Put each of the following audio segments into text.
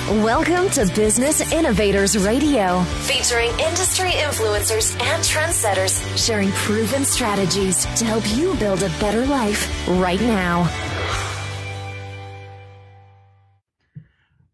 Welcome to Business Innovators Radio, featuring industry influencers and trendsetters sharing proven strategies to help you build a better life right now.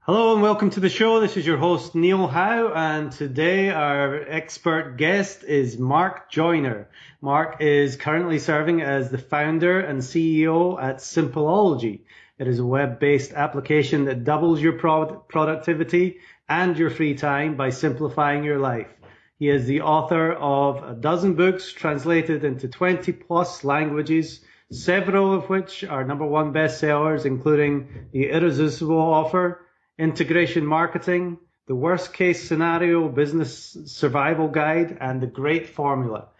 Hello and welcome to the show. This is your host, Neil Howe, and today our expert guest is Marc Joyner. Marc is currently serving as the founder and CEO at ology. It is a web-based application that doubles your productivity and your free time by simplifying your life. He is the author of a dozen books translated into 20 plus languages, several of which are #1 bestsellers, including The Irresistible Offer, Integration Marketing, The Worst Case Scenario Business Survival Guide, and The Great Formula.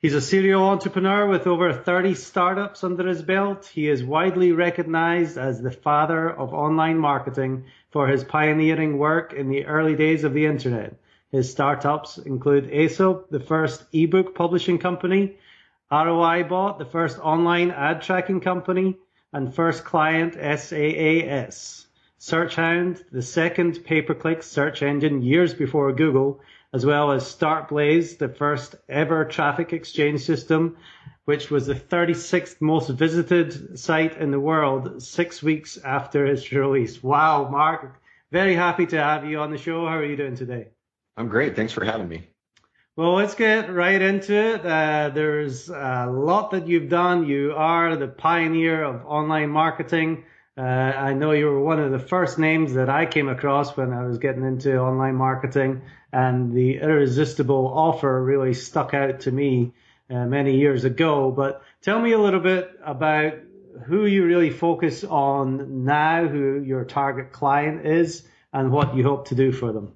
He's a serial entrepreneur with over 30 startups under his belt. He is widely recognized as the father of online marketing for his pioneering work in the early days of the internet. His startups include ASOP, the first ebook publishing company, ROIBot, the first online ad tracking company, and First Client SaaS. SearchHound, the second pay-per-click search engine years before Google, as well as StartBlaze, the first ever traffic exchange system, which was the 36th most visited site in the world 6 weeks after its release. Wow, Marc, very happy to have you on the show. How are you doing today? I'm great. Thanks for having me. Well, let's get right into it. There's a lot that you've done. You are the pioneer of online marketing. I know you were one of the first names that I came across when I was getting into online marketing, and The Irresistible Offer really stuck out to me many years ago. But tell me a little bit about who you really focus on now, who your target client is, and what you hope to do for them.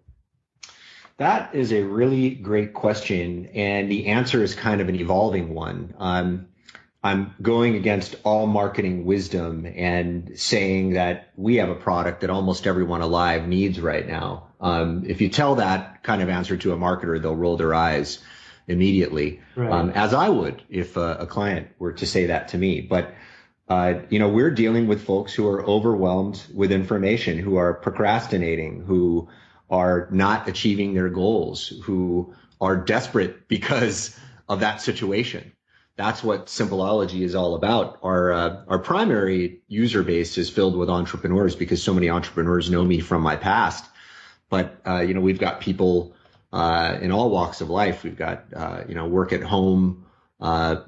That is a really great question, and the answer is kind of an evolving one. I'm going against all marketing wisdom and saying that we have a product that almost everyone alive needs right now. If you tell that kind of answer to a marketer, they'll roll their eyes immediately, right. As I would if a client were to say that to me. But, we're dealing with folks who are overwhelmed with information, who are procrastinating, who are not achieving their goals, who are desperate because of that situation. That's what ology is all about. Our primary user base is filled with entrepreneurs because so many entrepreneurs know me from my past. But, we've got people in all walks of life. We've got, work at home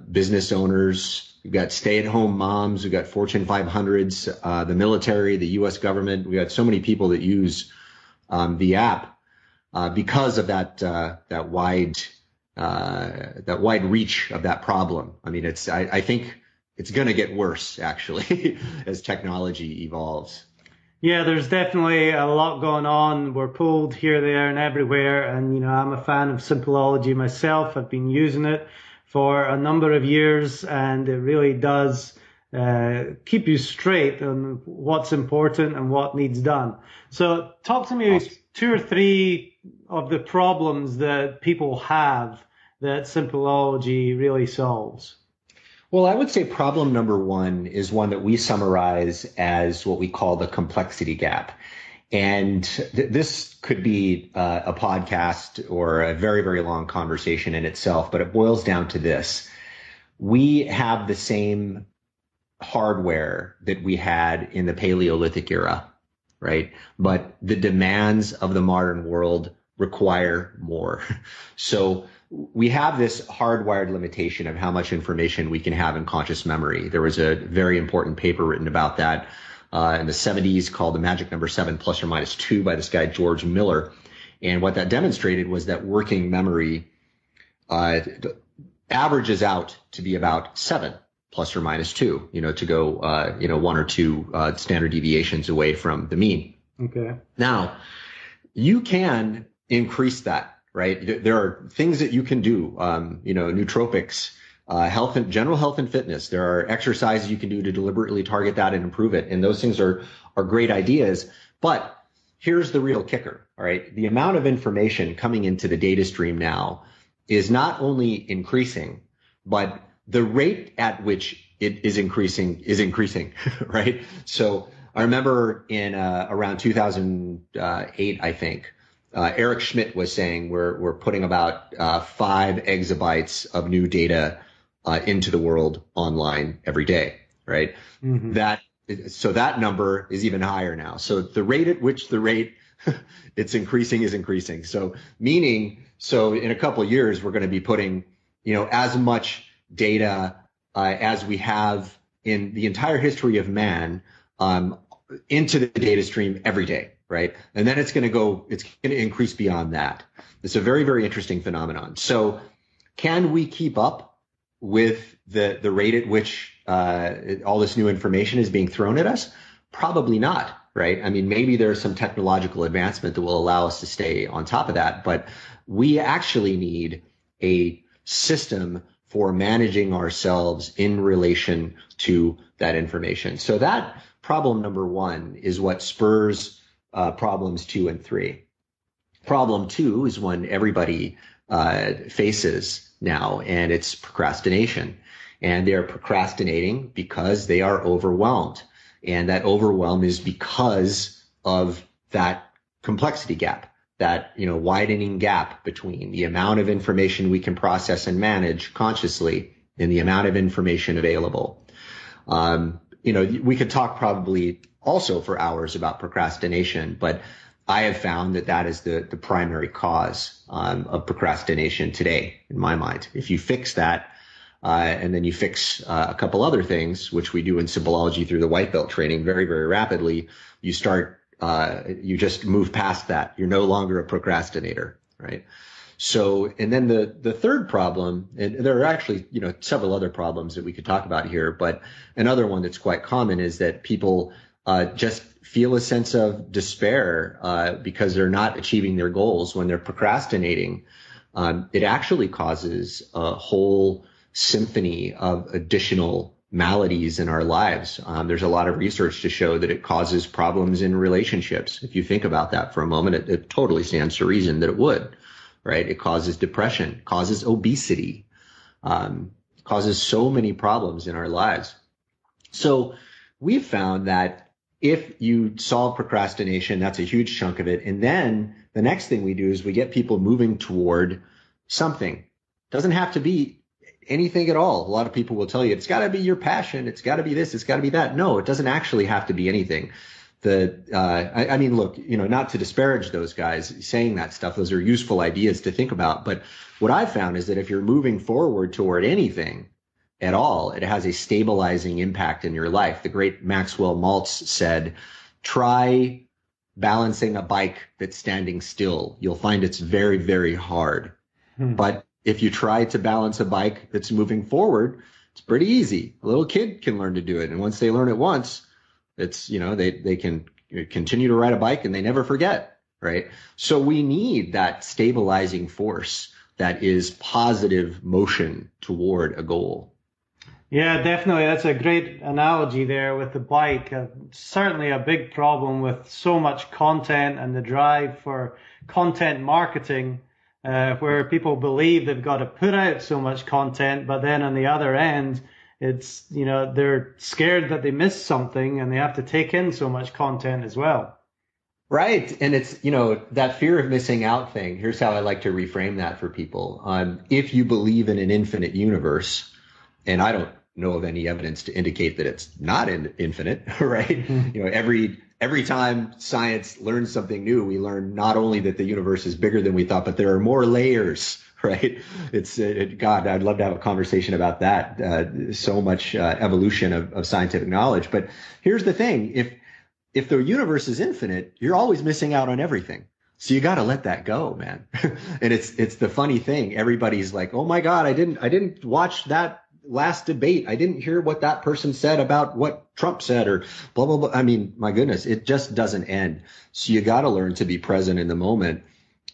business owners. We've got stay-at-home moms. We've got Fortune 500s, the military, the U.S. government. We've got so many people that use the app because of that wide reach of that problem. I mean, I think it's going to get worse, actually, as technology evolves. Yeah, there's definitely a lot going on. We're pulled here, there, and everywhere. And, I'm a fan of ology myself. I've been using it for a number of years, and it really does keep you straight on what's important and what needs done. So talk to me awesome. 2 or 3 of the problems that people have that ology really solves. Well, I would say problem number 1 is one that we summarize as what we call the complexity gap. And this could be a podcast or a very, very long conversation in itself, but it boils down to this. We have the same hardware that we had in the Paleolithic era, right? But the demands of the modern world require more. So we have this hardwired limitation of how much information we can have in conscious memory. There was a very important paper written about that in the 70s called The Magic Number 7 plus or minus 2 by this guy, George Miller. And what that demonstrated was that working memory averages out to be about 7 plus or minus 2, to go, 1 or 2 standard deviations away from the mean. Okay. Now, you can increase that, right? There are things that you can do, nootropics, general health and fitness. There are exercises you can do to deliberately target that and improve it. And those things are great ideas. But here's the real kicker, all right? The amount of information coming into the data stream now is not only increasing, but the rate at which it is increasing, right? So I remember in around 2008, I think, Eric Schmidt was saying we're putting about 5 exabytes of new data into the world online every day, right? Mm-hmm. So that number is even higher now. So the rate at which it's increasing is increasing. So in a couple of years, we're going to be putting, as much data as we have in the entire history of man into the data stream every day, right? And then it's going to increase beyond that. It's a very, very interesting phenomenon. So can we keep up with the rate at which all this new information is being thrown at us? Probably not, right? I mean, maybe there's some technological advancement that will allow us to stay on top of that, but we actually need a system for managing ourselves in relation to that information. So that problem number 1 is what spurs problems 2 and 3. Problem 2 is one everybody faces now, and it's procrastination. And they're procrastinating because they are overwhelmed. And that overwhelm is because of that complexity gap, that, widening gap between the amount of information we can process and manage consciously and the amount of information available. We could talk probably also for hours about procrastination, but I have found that is the primary cause of procrastination today, in my mind. If you fix that, and then you fix a couple other things, which we do in symbology through the white belt training very, very rapidly, you just move past that. You're no longer a procrastinator, right? So, and then the third problem, and there are actually, several other problems that we could talk about here, but another one that's quite common is that people just feel a sense of despair because they're not achieving their goals when they're procrastinating. It actually causes a whole symphony of additional maladies in our lives. There's a lot of research to show that it causes problems in relationships. If you think about that for a moment, it totally stands to reason that it would, right? It causes depression, causes obesity, causes so many problems in our lives. So we've found that if you solve procrastination, that's a huge chunk of it. And then the next thing we do is we get people moving toward something. Doesn't have to be anything at all. A lot of people will tell you, it's got to be your passion. It's got to be this. It's got to be that. No, it doesn't actually have to be anything. I mean, look, not to disparage those guys saying that stuff. Those are useful ideas to think about. But what I've found is that if you're moving forward toward anything at all, it has a stabilizing impact in your life. The great Maxwell Maltz said, try balancing a bike that's standing still. You'll find it's very, very hard. But if you try to balance a bike that's moving forward, it's pretty easy. A little kid can learn to do it. And once they learn it once, it's, they can continue to ride a bike and they never forget, right? So we need that stabilizing force that is positive motion toward a goal. Yeah, definitely. That's a great analogy there with the bike. Certainly a big problem with so much content and the drive for content marketing, where people believe they've got to put out so much content, but then on the other end, it's, they're scared that they miss something and they have to take in so much content as well. Right. And it's, that fear of missing out thing. Here's how I like to reframe that for people. If you believe in an infinite universe, and I don't know of any evidence to indicate that it's not infinite, right? Every time science learns something new, we learn not only that the universe is bigger than we thought, but there are more layers, right? God, I'd love to have a conversation about that. So much evolution of scientific knowledge. But here's the thing. If the universe is infinite, you're always missing out on everything. So you got to let that go, man. And it's the funny thing. Everybody's like, oh my God, I didn't watch that last debate. I didn't hear what that person said about what Trump said or blah, blah, blah. I mean, my goodness, it just doesn't end. So you got to learn to be present in the moment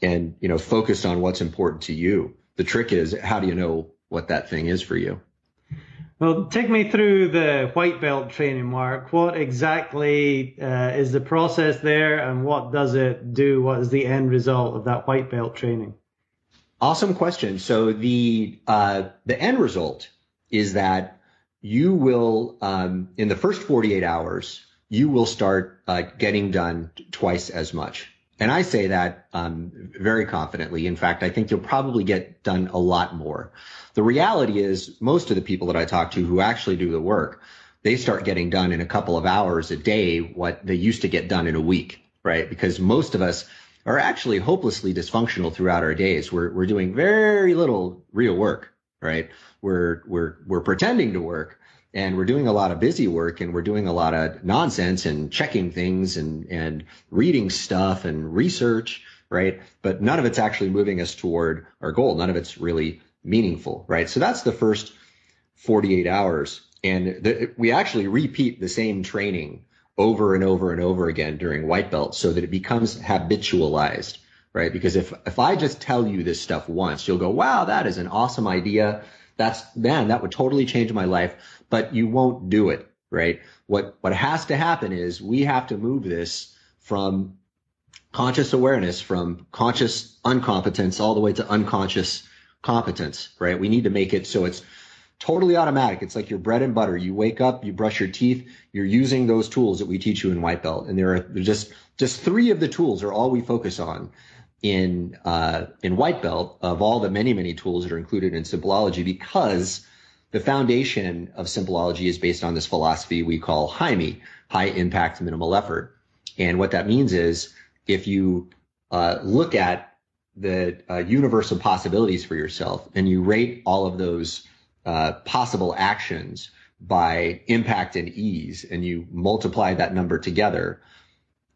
and, focus on what's important to you. The trick is, how do you know what that thing is for you? Well, take me through the white belt training, Mark. What exactly is the process there and what does it do? What is the end result of that white belt training? Awesome question. So the end result is that you will, in the first 48 hours, you will start getting done twice as much. And I say that very confidently. In fact, I think you'll probably get done a lot more. The reality is most of the people that I talk to who actually do the work, they start getting done in a couple of hours a day what they used to get done in a week, right? Because most of us are actually hopelessly dysfunctional throughout our days. We're doing very little real work, right? We're pretending to work, and we're doing a lot of busy work, and we're doing a lot of nonsense and checking things and reading stuff and research, right? But none of it's actually moving us toward our goal. None of it's really meaningful, right? So that's the first 48 hours. And we actually repeat the same training over and over and over again during white belt so that it becomes habitualized, right? Because if I just tell you this stuff once, you'll go, wow, that is an awesome idea. That would totally change my life, but you won't do it, right? What has to happen is we have to move this from conscious awareness, from conscious incompetence all the way to unconscious competence, right? We need to make it so it's totally automatic. It's like your bread and butter. You wake up, you brush your teeth, you're using those tools that we teach you in white belt. And there are just 3 of the tools are all we focus on in white belt of all the many, many tools that are included in Simpleology, because the foundation of Simpleology is based on this philosophy we call HIME, high impact, minimal effort. And what that means is if you look at the universe of possibilities for yourself and you rate all of those possible actions by impact and ease, and you multiply that number together,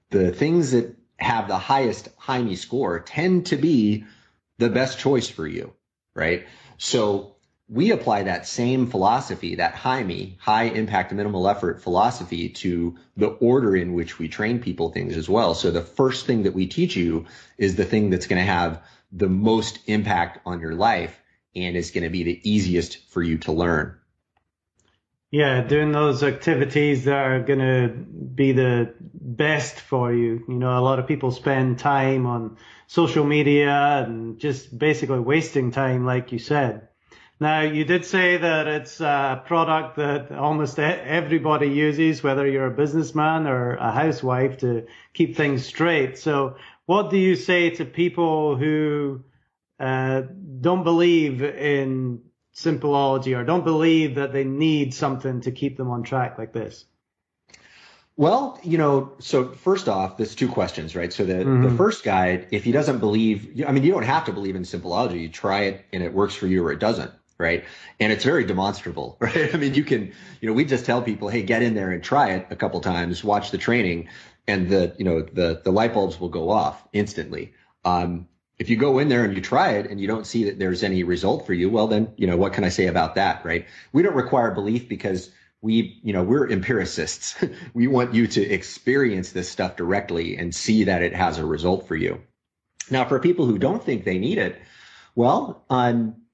the things that have the highest HIME score tend to be the best choice for you, right? So we apply that same philosophy, that HIME, high impact, minimal effort philosophy, to the order in which we train people things as well. So the first thing that we teach you is the thing that's going to have the most impact on your life and is going to be the easiest for you to learn. Yeah, doing those activities that are going to be the best for you. You know, a lot of people spend time on social media and just basically wasting time, like you said. Now, you did say that it's a product that almost everybody uses, whether you're a businessman or a housewife, to keep things straight. So what do you say to people who don't believe in Simpleology or don't believe that they need something to keep them on track like this? Well, you know, so first off, there's 2 questions, right? So the first guy, if he doesn't believe, I mean, you don't have to believe in Simpleology. You try it and it works for you or it doesn't, right? And it's very demonstrable, right? I mean, you can, you know, we just tell people, hey, get in there and try it a couple times, watch the training, and the light bulbs will go off instantly. If you go in there and you try it and you don't see that there's any result for you, well, then, you know, what can I say about that, right? We don't require belief because we're empiricists. We want you to experience this stuff directly and see that it has a result for you. Now, for people who don't think they need it, well,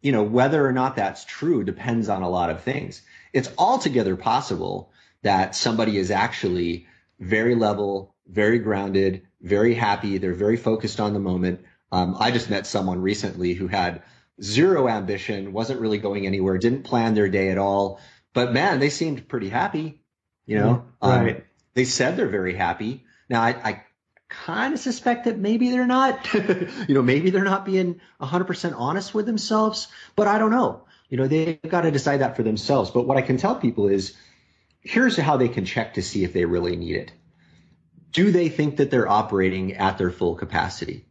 whether or not that's true depends on a lot of things. It's altogether possible that somebody is actually very level, very grounded, very happy. They're very focused on the moment. I just met someone recently who had 0 ambition, wasn't really going anywhere, didn't plan their day at all. But man, they seemed pretty happy, you know. Right. They said they're very happy. Now, I kind of suspect that maybe they're not, maybe they're not being 100% honest with themselves, but I don't know. You know, they've got to decide that for themselves. But what I can tell people is, here's how they can check to see if they really need it. Do they think that they're operating at their full capacity?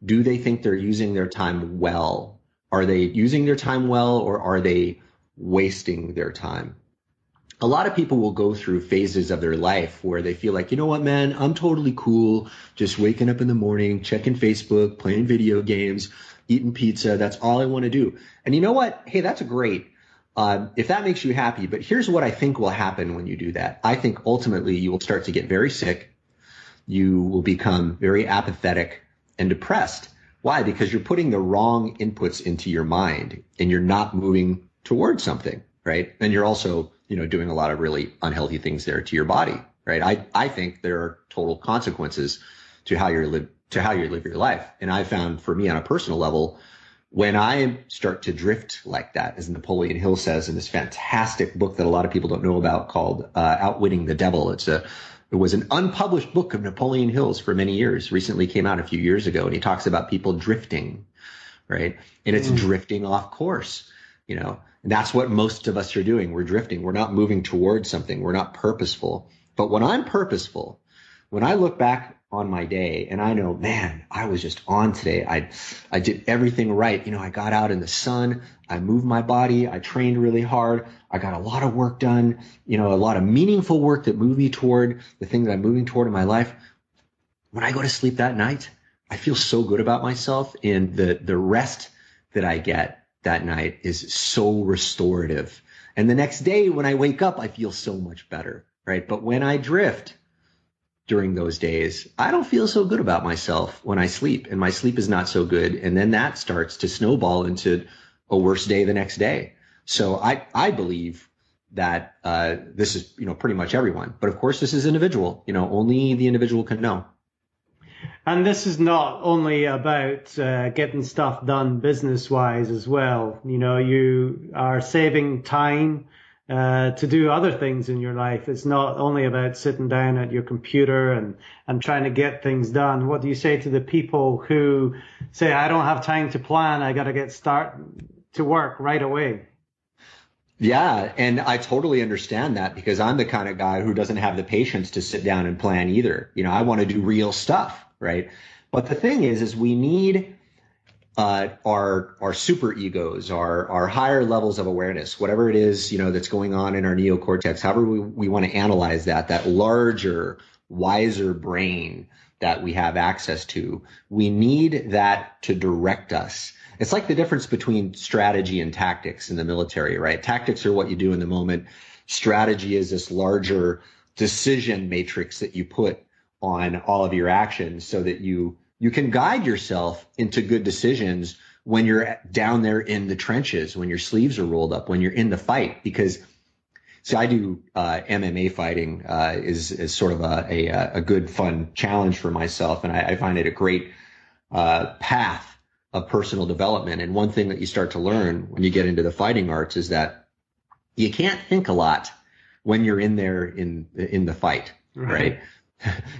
Do they think they're using their time well? Are they using their time well, or are they wasting their time? A lot of people will go through phases of their life where they feel like, you know what, man, I'm totally cool just waking up in the morning, checking Facebook, playing video games, eating pizza. That's all I want to do. And you know what? Hey, that's great. If that makes you happy. But here's what I think will happen when you do that. I think ultimately you will start to get very sick. You will become very apathetic and depressed. Why? Because you're putting the wrong inputs into your mind and you're not moving towards something, right? And you're also, doing a lot of really unhealthy things there to your body, right? I think there are total consequences to how you live your life. And I found, for me on a personal level, when I start to drift like that, as Napoleon Hill says in this fantastic book that a lot of people don't know about called Outwitting the Devil. It's a It was an unpublished book of Napoleon Hill's for many years, recently came out a few years ago. And he talks about people drifting, right? And it's drifting off course, and that's what most of us are doing. We're drifting. We're not moving towards something. We're not purposeful. But when I'm purposeful, when I look back on my day and I know, man, I was just on today. I did everything right. I got out in the sun. I moved my body. I trained really hard. I got a lot of work done, a lot of meaningful work that moved me toward the thing that I'm moving toward in my life. When I go to sleep that night, I feel so good about myself, and the rest that I get that night is so restorative. And the next day when I wake up, I feel so much better, right? But when I drift during those days, I don't feel so good about myself when I sleep, and my sleep is not so good. And then that starts to snowball into a worse day the next day. So I believe that this is, pretty much everyone. But of course, this is individual. Only the individual can know. And this is not only about getting stuff done business-wise as well. You are saving time to do other things in your life. It's not only about sitting down at your computer and trying to get things done. What do you say to the people who say, I don't have time to plan, I got to get to work right away? Yeah, and I totally understand that, because I'm the kind of guy who doesn't have the patience to sit down and plan either. I want to do real stuff, right? But the thing is we need our super egos, our higher levels of awareness, whatever it is, that's going on in our neocortex, however we want to analyze that larger, wiser brain that we have access to. We need that to direct us. It's like the difference between strategy and tactics in the military, right? Tactics are what you do in the moment. Strategy is this larger decision matrix that you put on all of your actions so that you can guide yourself into good decisions when you're down there in the trenches, when your sleeves are rolled up, when you're in the fight. Because, see, I do MMA fighting is sort of a good, fun challenge for myself. And I find it a great path of personal development. And one thing that you start to learn when you get into the fighting arts is that you can't think a lot when you're in there in the fight, right?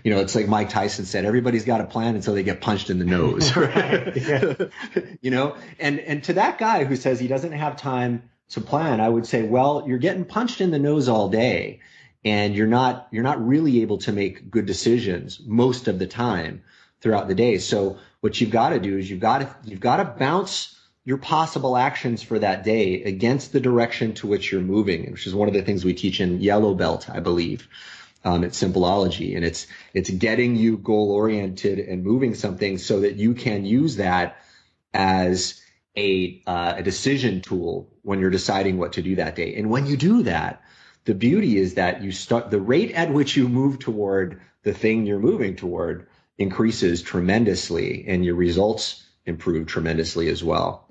It's like Mike Tyson said, everybody's got a plan until they get punched in the nose. Right. Yeah. And to that guy who says he doesn't have time to plan, I would say, well, you're getting punched in the nose all day, and you're not really able to make good decisions most of the time throughout the day. So what you've got to do is you've got to bounce your possible actions for that day against the direction to which you're moving, which is one of the things we teach in Yellow Belt, I believe. It's simple ology, and it's getting you goal oriented and moving something so that you can use that as a decision tool when you're deciding what to do that day. And when you do that, the beauty is that the rate at which you move toward the thing you're moving toward increases tremendously, and your results improve tremendously as well.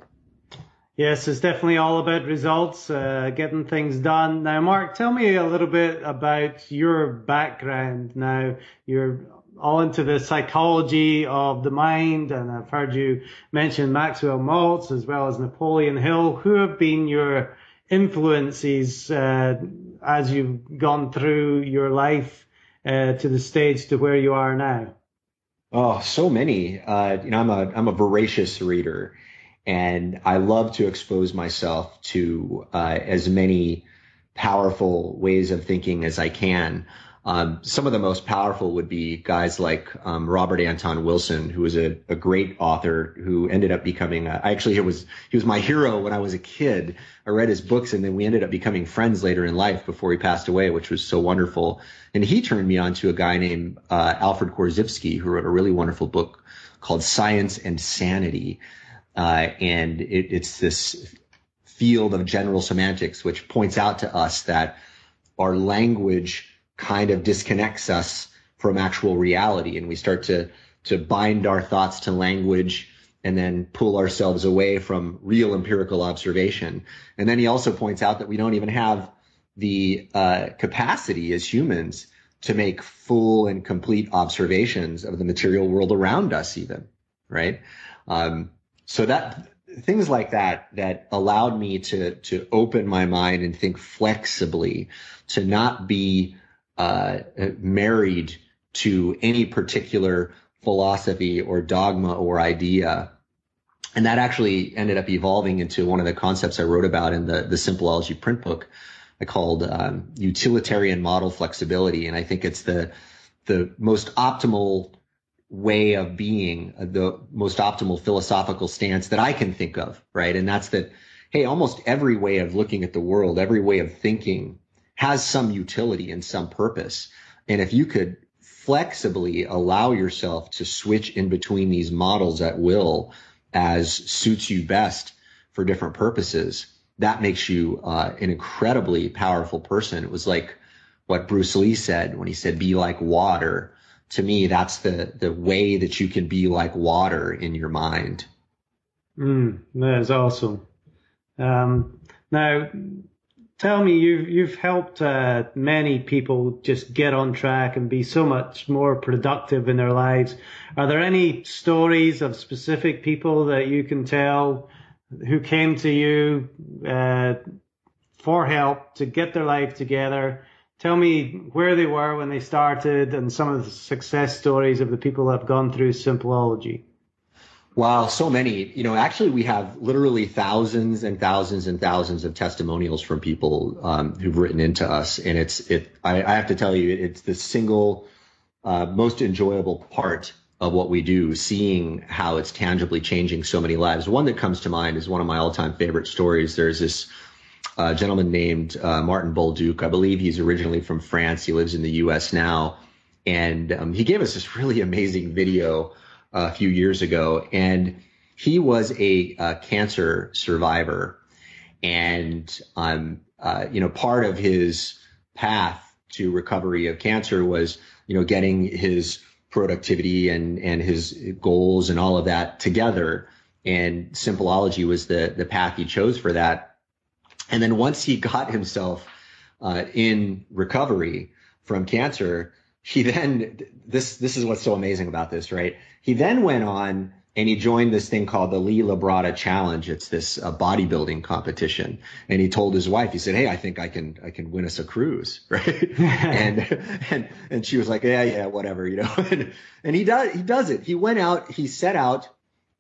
Yes, it's definitely all about results, getting things done. Now, Marc, tell me a little bit about your background. Now, you're all into the psychology of the mind, and I've heard you mention Maxwell Maltz as well as Napoleon Hill. Who have been your influences as you've gone through your life to the stage to where you are now? Oh, so many. I'm a voracious reader, and I love to expose myself to as many powerful ways of thinking as I can. Some of the most powerful would be guys like Robert Anton Wilson, who was a great author who ended up becoming he was my hero when I was a kid. I read his books, and then we ended up becoming friends later in life before he passed away, which was so wonderful. And he turned me on to a guy named Alfred Korzybski, who wrote a really wonderful book called Science and Sanity. And it's this field of general semantics, which points out to us that our language kind of disconnects us from actual reality, and we start to bind our thoughts to language and then pull ourselves away from real empirical observation. And then he also points out that we don't even have the capacity as humans to make full and complete observations of the material world around us even, right? So that things like that allowed me to open my mind and think flexibly, to not be married to any particular philosophy or dogma or idea. And that actually ended up evolving into one of the concepts I wrote about in the Simpleology print book I called utilitarian model flexibility. And I think it's the most optimal way of being, the most optimal philosophical stance that I can think of, right? And that's that, hey, almost every way of looking at the world, every way of thinking has some utility and some purpose. And if you could flexibly allow yourself to switch in between these models at will as suits you best for different purposes, that makes you an incredibly powerful person. It was like what Bruce Lee said when he said, be like water. To me, that's the way that you can be like water in your mind. That is awesome. Now, tell me, you've helped many people just get on track and be so much more productive in their lives. Are there any stories of specific people that you can tell who came to you for help to get their life together? Tell me where they were when they started and some of the success stories of the people that have gone through Simpleology. Wow, so many. Actually, we have literally thousands and thousands and thousands of testimonials from people who've written into us. And I have to tell you, it's the single most enjoyable part of what we do, seeing how it's tangibly changing so many lives. One that comes to mind is one of my all-time favorite stories. There's this gentleman named Martin Bolduc. I believe he's originally from France. He lives in the U.S. now. And he gave us this really amazing video a few years ago. And he was a cancer survivor. And, part of his path to recovery of cancer was, getting his productivity and his goals and all of that together. And Simpleology was the path he chose for that. And then once he got himself in recovery from cancer, he then, this is what's so amazing about this, right? He then went on and he joined this thing called the Lee Labrada Challenge. It's this bodybuilding competition. And he told his wife, he said, hey, I think I can win us a cruise, right? and she was like, yeah, whatever, and he does it. He went out, he set out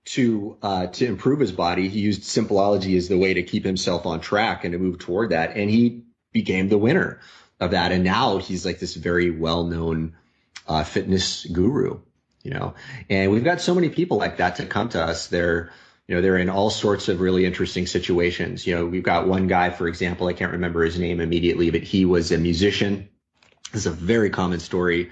to improve his body. He used Simpleology as the way to keep himself on track and to move toward that. And he became the winner of that. And now he's like this very well-known fitness guru, and we've got so many people like that to come to us. They're in all sorts of really interesting situations. We've got one guy, for example, I can't remember his name immediately, but he was a musician. This is a very common story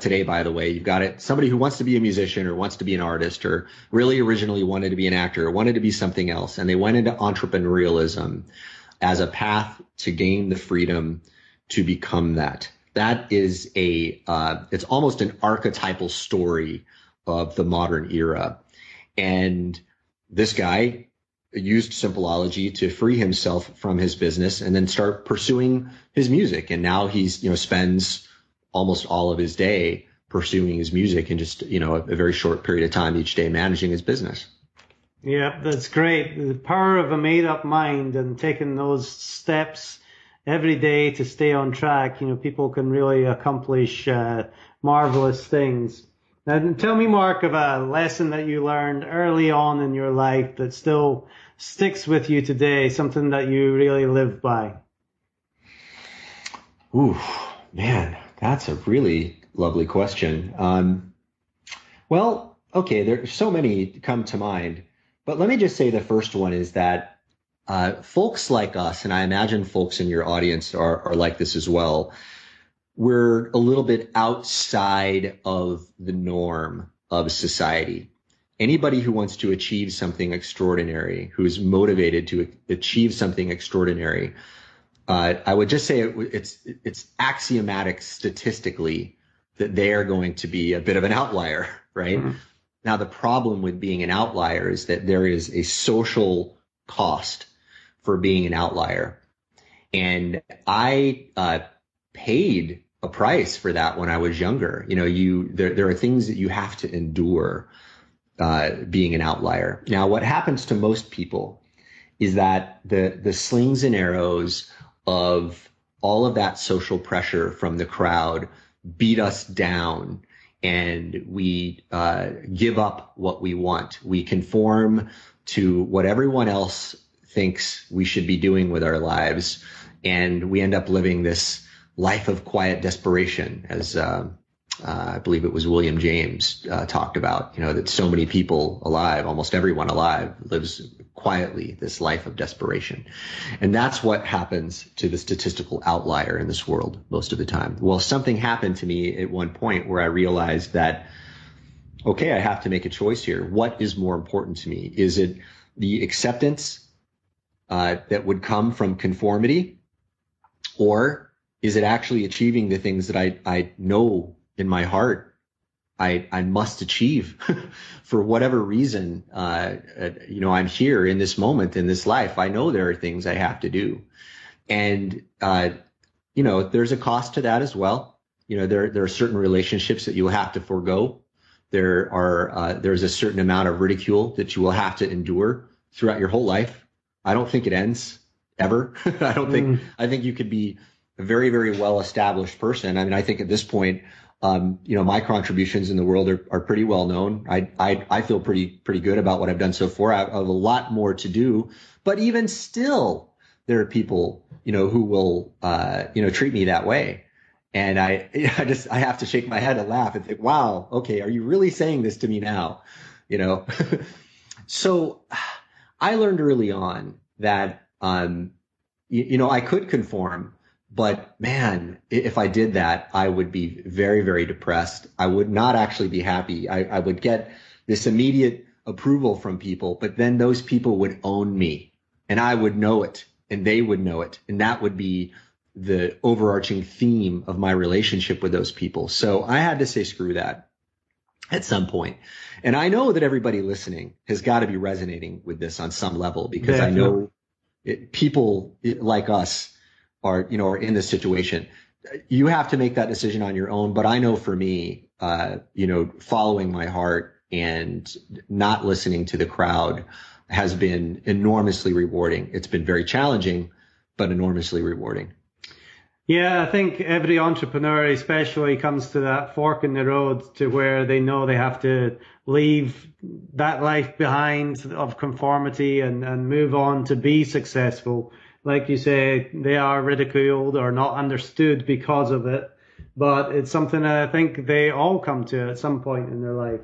today, by the way. You've got it. Somebody who wants to be a musician or wants to be an artist or really originally wanted to be an actor or wanted to be something else. And they went into entrepreneurialism as a path to gain the freedom to become that. That is it's almost an archetypal story of the modern era. And this guy used Simpleology to free himself from his business and then start pursuing his music. And now he's, spends almost all of his day pursuing his music and just, a very short period of time each day managing his business. Yeah, that's great. The power of a made up mind and taking those steps every day to stay on track, people can really accomplish marvelous things. Now, tell me, Mark, of a lesson that you learned early on in your life that still sticks with you today, something that you really live by. Ooh, man, that's a really lovely question. Well, okay, there's so many come to mind, but let me just say the first one is that folks like us, and I imagine folks in your audience are like this as well, we're a little bit outside of the norm of society. Anybody who wants to achieve something extraordinary, who's motivated to achieve something extraordinary, I would just say it's axiomatic statistically that they are going to be a bit of an outlier, right? Mm-hmm. Now, the problem with being an outlier is that there is a social cost for being an outlier. And I paid a price for that when I was younger. There are things that you have to endure being an outlier. Now, what happens to most people is that the slings and arrows of all of that social pressure from the crowd beat us down, and we give up what we want. We conform to what everyone else thinks we should be doing with our lives, and we end up living this life of quiet desperation, as I believe it was William James talked about, that so many people alive, almost everyone alive, lives quietly this life of desperation. And that's what happens to the statistical outlier in this world most of the time. Well, something happened to me at one point where I realized that, okay, I have to make a choice here. What is more important to me? Is it the acceptance that would come from conformity, or is it actually achieving the things that I know in my heart I must achieve for whatever reason? I'm here in this moment, in this life. I know there are things I have to do. And, there's a cost to that as well. There are certain relationships that you will have to forego. There's a certain amount of ridicule that you will have to endure throughout your whole life. I don't think it ends ever. I think you could be a very, very well established person. I mean, I think at this point, my contributions in the world are pretty well known. I feel pretty good about what I've done so far. I have a lot more to do, but even still, there are people, who will, treat me that way. And I have to shake my head and laugh and think, wow, okay, are you really saying this to me now? So I learned early on that, I could conform, but man, if I did that, I would be very, very depressed. I would not actually be happy. I would get this immediate approval from people, but then those people would own me, and I would know it, and they would know it. And that would be the overarching theme of my relationship with those people. So I had to say, screw that at some point. And I know that everybody listening has got to be resonating with this on some level, because I know people like us are in this situation. You have to make that decision on your own. But I know for me, following my heart and not listening to the crowd has been enormously rewarding. It's been very challenging, but enormously rewarding. Yeah, I think every entrepreneur especially comes to that fork in the road to where they know they have to leave that life behind of conformity and move on to be successful. Like you say, they are ridiculed or not understood because of it, but it's something that I think they all come to at some point in their life.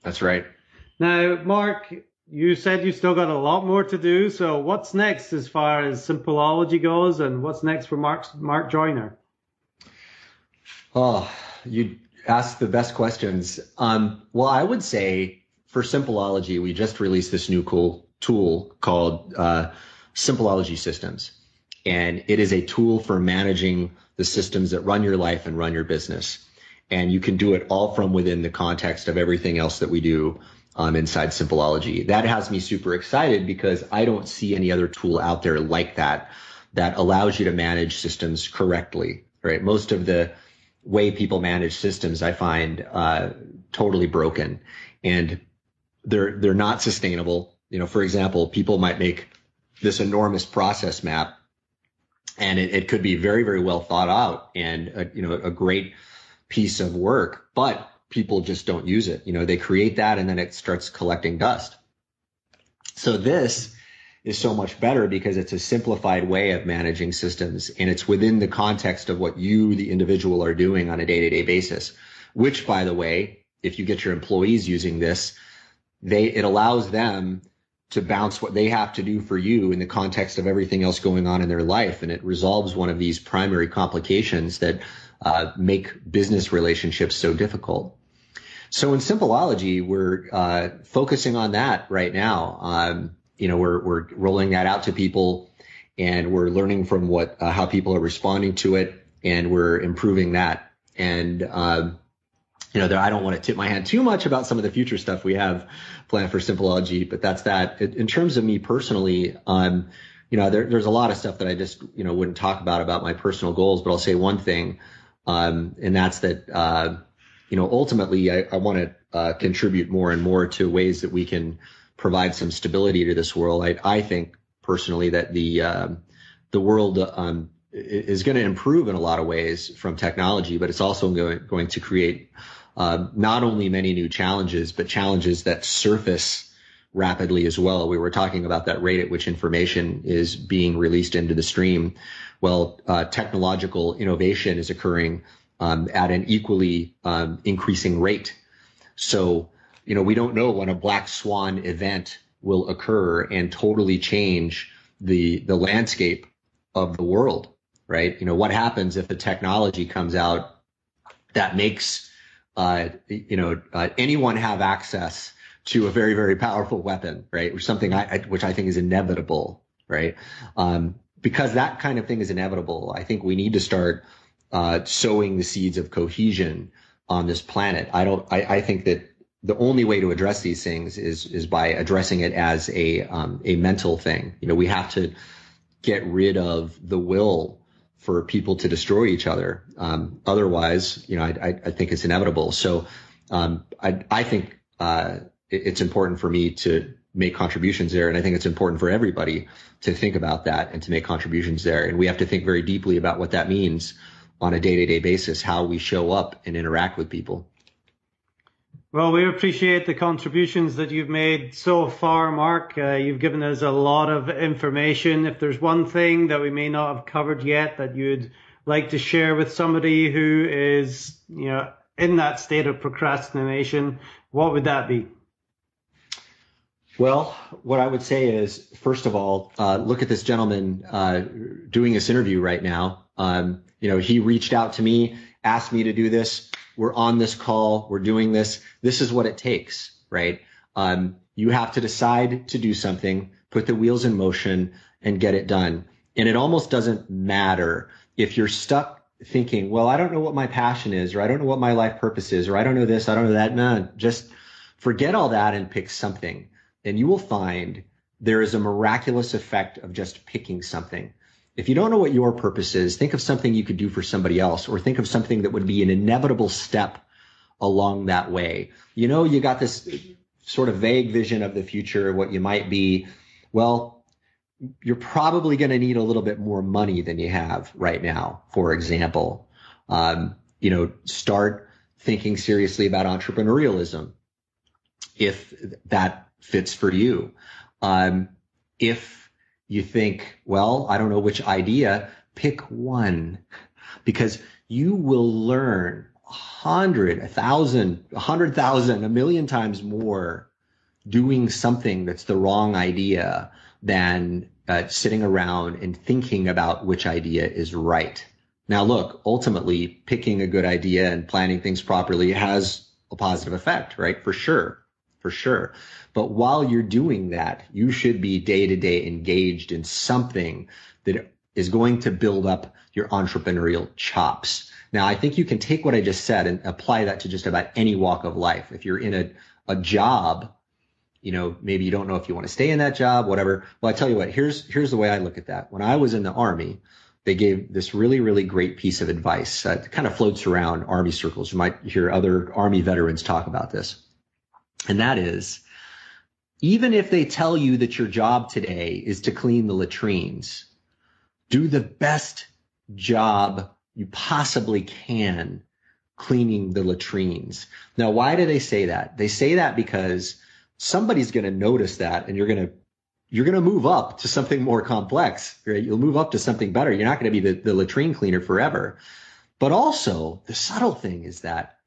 That's right. Now, Marc, you said you still got a lot more to do. So what's next as far as Simpleology goes, and what's next for Marc Joyner? Oh, you asked the best questions. Well, I would say for Simpleology, we just released this new cool tool called Simpleology Systems. And it is a tool for managing the systems that run your life and run your business. And you can do it all from within the context of everything else that we do inside Simpleology. That has me super excited because I don't see any other tool out there like that allows you to manage systems correctly, right? Most of the way people manage systems, I find totally broken, and they're not sustainable. For example, people might make this enormous process map, and it could be very, very well thought out and a great piece of work, but people just don't use it. They create that and then it starts collecting dust. So this is so much better because it's a simplified way of managing systems, and it's within the context of what you, the individual, are doing on a day-to-day basis, which, by the way, if you get your employees using this, it allows them to bounce what they have to do for you in the context of everything else going on in their life. And it resolves one of these primary complications that make business relationships so difficult. So in Simpleology, we're focusing on that right now. We're rolling that out to people, and we're learning from how people are responding to it, and we're improving that. And I don't want to tip my hand too much about some of the future stuff we have planned for Simpleology, but that's that. In terms of me personally, there's a lot of stuff that I just wouldn't talk about my personal goals, but I'll say one thing, and that's that ultimately I want to contribute more and more to ways that we can provide some stability to this world. I think personally that the world is going to improve in a lot of ways from technology, but it's also going to create not only many new challenges, but challenges that surface rapidly as well. We were talking about that rate at which information is being released into the stream. Well, technological innovation is occurring at an equally increasing rate. So, we don't know when a black swan event will occur and totally change the landscape of the world, right? What happens if a technology comes out that makes anyone have access to a very, very powerful weapon, right? Which I think is inevitable, right? Because that kind of thing is inevitable. I think we need to start sowing the seeds of cohesion on this planet. I think that the only way to address these things is by addressing it as a mental thing. We have to get rid of the will for people to destroy each other. Otherwise, I think it's inevitable. So, I think, it's important for me to make contributions there. And I think it's important for everybody to think about that and to make contributions there. And we have to think very deeply about what that means on a day-to-day basis, how we show up and interact with people. Well, we appreciate the contributions that you've made so far, Marc. You've given us a lot of information. If there's one thing that we may not have covered yet that you'd like to share with somebody who is, in that state of procrastination, what would that be? Well, what I would say is, first of all, look at this gentleman doing this interview right now. He reached out to me, asked me to do this. We're on this call. We're doing this. This is what it takes, right? You have to decide to do something, put the wheels in motion, and get it done. And it almost doesn't matter if you're stuck thinking, well, I don't know what my passion is, or I don't know what my life purpose is, or I don't know this, I don't know that. No, just forget all that and pick something. And you will find there is a miraculous effect of just picking something. If you don't know what your purpose is, think of something you could do for somebody else, or think of something that would be an inevitable step along that way. You got this sort of vague vision of the future, what you might be. Well, you're probably going to need a little bit more money than you have right now, for example. Start thinking seriously about entrepreneurialism, if that fits for you. If you think, well, I don't know which idea, pick one, because you will learn 100, 1,000, 100,000, a million times more doing something that's the wrong idea than sitting around and thinking about which idea is right. Now, look, ultimately, picking a good idea and planning things properly has a positive effect, right? For sure. But while you're doing that, you should be day to day engaged in something that is going to build up your entrepreneurial chops. Now, I think you can take what I just said and apply that to just about any walk of life. If you're in a job, maybe you don't know if you want to stay in that job, whatever. Well, I tell you what, here's the way I look at that. When I was in the Army, they gave this really, really great piece of advice. It kind of floats around Army circles. You might hear other Army veterans talk about this. And that is, even if they tell you that your job today is to clean the latrines, do the best job you possibly can cleaning the latrines. Now, why do they say that? They say that because somebody's going to notice that, and you're going to move up to something more complex, right? You'll move up to something better. You're not going to be the latrine cleaner forever. But also, the subtle thing is that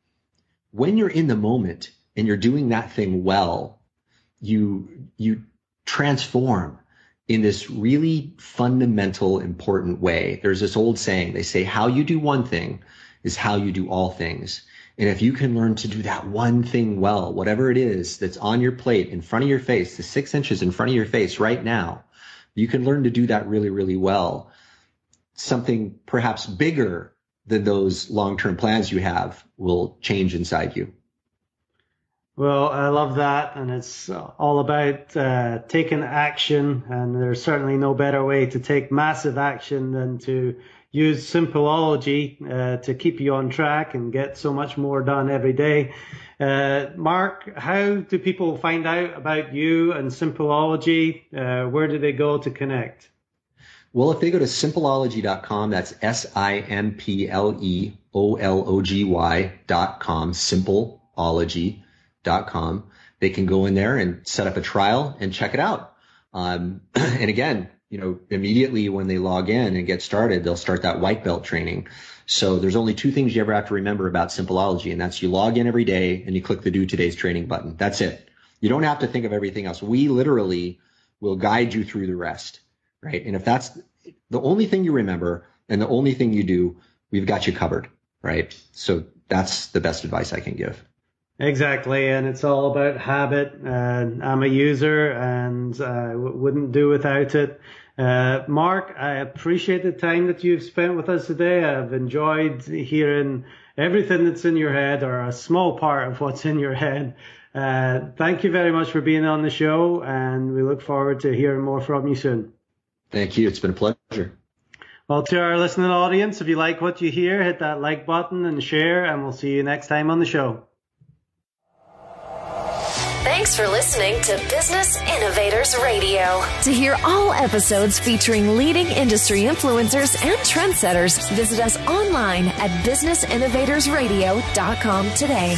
when you're in the moment and you're doing that thing well, you transform in this really fundamental, important way. There's this old saying, they say, how you do one thing is how you do all things. And if you can learn to do that one thing well, whatever it is that's on your plate, in front of your face, the 6 inches in front of your face right now, you can learn to do that really, really well. Something perhaps bigger than those long-term plans you have will change inside you. Well, I love that, and it's all about taking action, and there's certainly no better way to take massive action than to use simple ology to keep you on track and get so much more done every day. Marc, how do people find out about you and simple ology? Where do they go to connect? Well, if they go to simpleology.com, that's simpleology.com, simpleology.com, they can go in there and set up a trial and check it out. And again, immediately when they log in and get started, they'll start that white belt training. So there's only two things you ever have to remember about Simpleology, and that's you log in every day and you click the Do Today's Training button. That's it. You don't have to think of everything else. We literally will guide you through the rest, right? And if that's the only thing you remember and the only thing you do, we've got you covered, right? So that's the best advice I can give. Exactly, and it's all about habit. I'm a user and wouldn't do without it. Marc, I appreciate the time that you've spent with us today. I've enjoyed hearing everything that's in your head, or a small part of what's in your head. Thank you very much for being on the show, and we look forward to hearing more from you soon. Thank you. It's been a pleasure. Well, to our listening audience, if you like what you hear, hit that like button and share, and we'll see you next time on the show. Thanks for listening to Business Innovators Radio. To hear all episodes featuring leading industry influencers and trendsetters, visit us online at businessinnovatorsradio.com today.